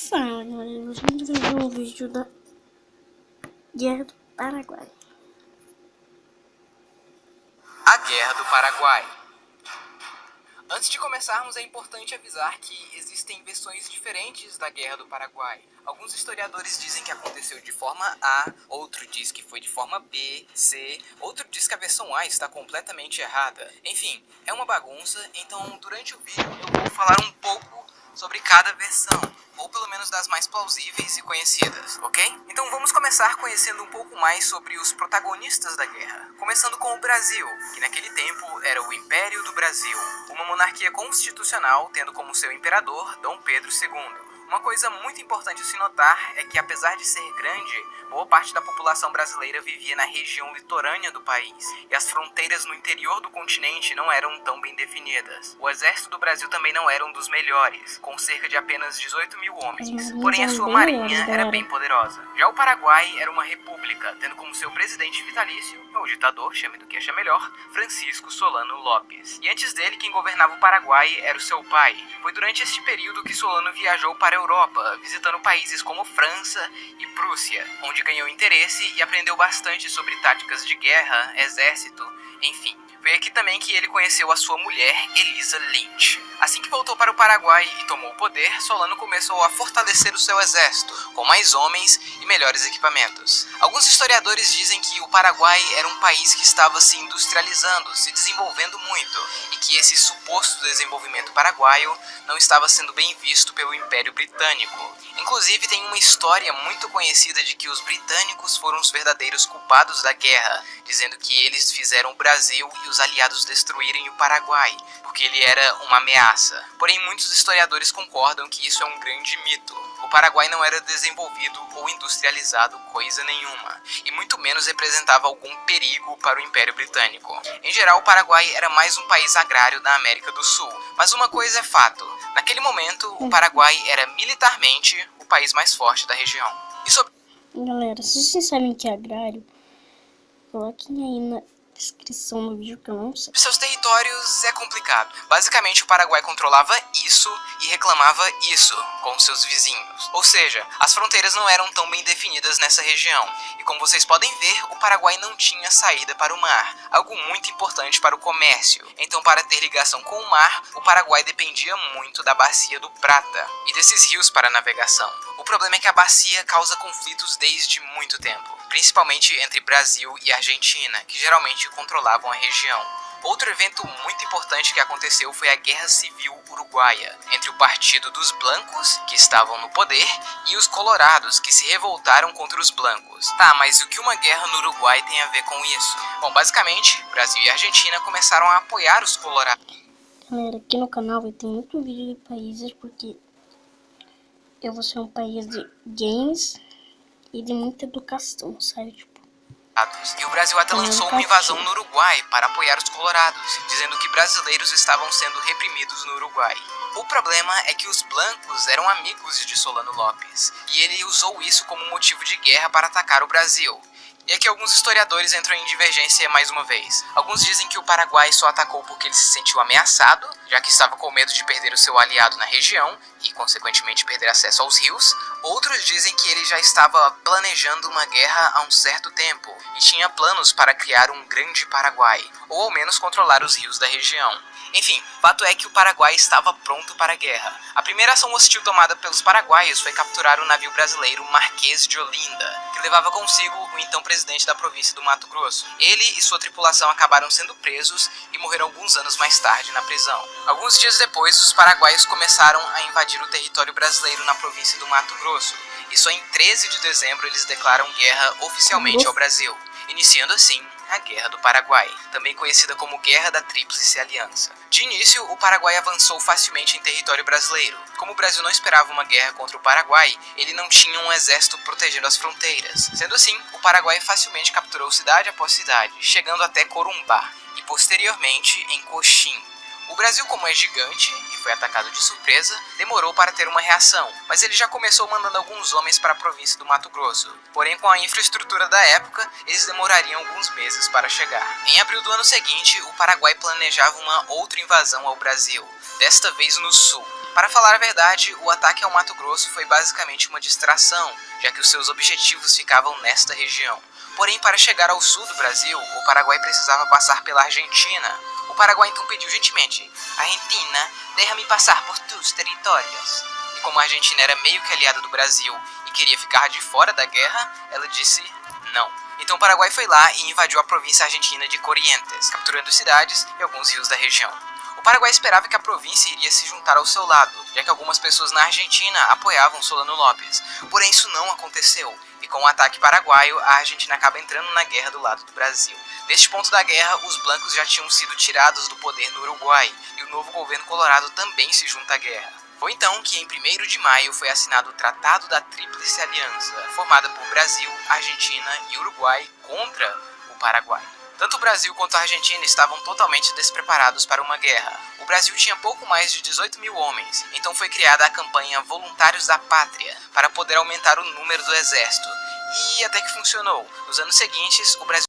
Fala galera, hoje a gente vai ver um vídeo da Guerra do Paraguai. A Guerra do Paraguai. Antes de começarmos, é importante avisar que existem versões diferentes da Guerra do Paraguai. Alguns historiadores dizem que aconteceu de forma A, outro diz que foi de forma B, C, outro diz que a versão A está completamente errada. Enfim, é uma bagunça, então durante o vídeo eu vou falar um pouco sobre cada versão, ou pelo menos das mais plausíveis e conhecidas, ok? Então vamos começar conhecendo um pouco mais sobre os protagonistas da guerra, começando com o Brasil, que naquele tempo era o Império do Brasil, uma monarquia constitucional tendo como seu imperador Dom Pedro II. Uma coisa muito importante a se notar é que, apesar de ser grande, boa parte da população brasileira vivia na região litorânea do país, e as fronteiras no interior do continente não eram tão bem definidas. O exército do Brasil também não era um dos melhores, com cerca de apenas 18 mil homens, porém a sua marinha era bem poderosa. Já o Paraguai era uma república, tendo como seu presidente vitalício, ou ditador, chame do que acha melhor, Francisco Solano Lopes. E antes dele, quem governava o Paraguai era o seu pai. Foi durante este período que Solano viajou para a Europa, visitando países como França e Prússia, onde ganhou interesse e aprendeu bastante sobre táticas de guerra, exército, enfim. Foi aqui também que ele conheceu a sua mulher, Elisa Lynch. Assim que voltou para o Paraguai e tomou o poder, Solano começou a fortalecer o seu exército, com mais homens e melhores equipamentos. Alguns historiadores dizem que o Paraguai era um país que estava se industrializando, se desenvolvendo muito, e que esse suposto desenvolvimento paraguaio não estava sendo bem visto pelo Império Britânico. Inclusive, tem uma história muito conhecida de que os britânicos foram os verdadeiros culpados da guerra, dizendo que eles fizeram o Brasil e os aliados destruírem o Paraguai, porque ele era uma ameaça. Porém, muitos historiadores concordam que isso é um grande mito. O Paraguai não era desenvolvido ou industrializado coisa nenhuma, e muito menos representava algum perigo para o Império Britânico. Em geral, o Paraguai era mais um país agrário da América do Sul. Mas uma coisa é fato, naquele momento, o Paraguai era militarmente o país mais forte da região. Galera, se vocês sabem que é agrário, coloquem aí na descrição do vídeo que eu não sei. Seus territórios é complicado. Basicamente, o Paraguai controlava isso e reclamava isso com seus vizinhos. Ou seja, as fronteiras não eram tão bem definidas nessa região. E como vocês podem ver, o Paraguai não tinha saída para o mar, algo muito importante para o comércio. Então, para ter ligação com o mar, o Paraguai dependia muito da Bacia do Prata e desses rios para a navegação. O problema é que a bacia causa conflitos desde muito tempo, principalmente entre Brasil e Argentina, que geralmente controlavam a região. Outro evento muito importante que aconteceu foi a Guerra Civil Uruguaia, entre o Partido dos Blancos, que estavam no poder, e os Colorados, que se revoltaram contra os Blancos. Tá, mas o que uma guerra no Uruguai tem a ver com isso? Bom, basicamente, Brasil e Argentina começaram a apoiar os Colorados. Galera, aqui no canal vai ter muito vídeo de países, porque eu vou ser um país de games e de muita educação, sabe? Tipo, e o Brasil até lançou uma invasão no Uruguai para apoiar os colorados, dizendo que brasileiros estavam sendo reprimidos no Uruguai. O problema é que os blancos eram amigos de Solano Lopes, e ele usou isso como motivo de guerra para atacar o Brasil. E aqui alguns historiadores entram em divergência mais uma vez. Alguns dizem que o Paraguai só atacou porque ele se sentiu ameaçado, já que estava com medo de perder o seu aliado na região e, consequentemente, perder acesso aos rios. Outros dizem que ele já estava planejando uma guerra há um certo tempo e tinha planos para criar um grande Paraguai, ou ao menos controlar os rios da região. Enfim, fato é que o Paraguai estava pronto para a guerra. A primeira ação hostil tomada pelos paraguaios foi capturar o navio brasileiro Marquês de Olinda, que levava consigo o então presidente da província do Mato Grosso. Ele e sua tripulação acabaram sendo presos e morreram alguns anos mais tarde na prisão. Alguns dias depois, os paraguaios começaram a invadir o território brasileiro na província do Mato Grosso, e só em 13 de dezembro eles declaram guerra oficialmente ao Brasil, iniciando assim a Guerra do Paraguai, também conhecida como Guerra da Tríplice Aliança. De início, o Paraguai avançou facilmente em território brasileiro. Como o Brasil não esperava uma guerra contra o Paraguai, ele não tinha um exército protegendo as fronteiras. Sendo assim, o Paraguai facilmente capturou cidade após cidade, chegando até Corumbá, e posteriormente em Coxim. O Brasil, como é gigante e foi foi atacado de surpresa, demorou para ter uma reação, mas ele já começou mandando alguns homens para a província do Mato Grosso. Porém, com a infraestrutura da época, eles demorariam alguns meses para chegar. Em abril do ano seguinte, o Paraguai planejava uma outra invasão ao Brasil, desta vez no sul. Para falar a verdade, o ataque ao Mato Grosso foi basicamente uma distração, já que os seus objetivos ficavam nesta região. Porém, para chegar ao sul do Brasil, o Paraguai precisava passar pela Argentina. O Paraguai então pediu gentilmente: Argentina, deixa-me passar por tus territórios. E como a Argentina era meio que aliada do Brasil e queria ficar de fora da guerra, ela disse não. Então o Paraguai foi lá e invadiu a província argentina de Corrientes, capturando cidades e alguns rios da região. O Paraguai esperava que a província iria se juntar ao seu lado, já que algumas pessoas na Argentina apoiavam Solano Lopes. Porém, isso não aconteceu, e com o ataque paraguaio, a Argentina acaba entrando na guerra do lado do Brasil. Neste ponto da guerra, os blancos já tinham sido tirados do poder no Uruguai, e o novo governo colorado também se junta à guerra. Foi então que, em 1º de maio, foi assinado o Tratado da Tríplice Aliança, formada por Brasil, Argentina e Uruguai contra o Paraguai. Tanto o Brasil quanto a Argentina estavam totalmente despreparados para uma guerra. O Brasil tinha pouco mais de 18 mil homens, então foi criada a campanha Voluntários da Pátria, para poder aumentar o número do exército. E até que funcionou. Nos anos seguintes, o Brasil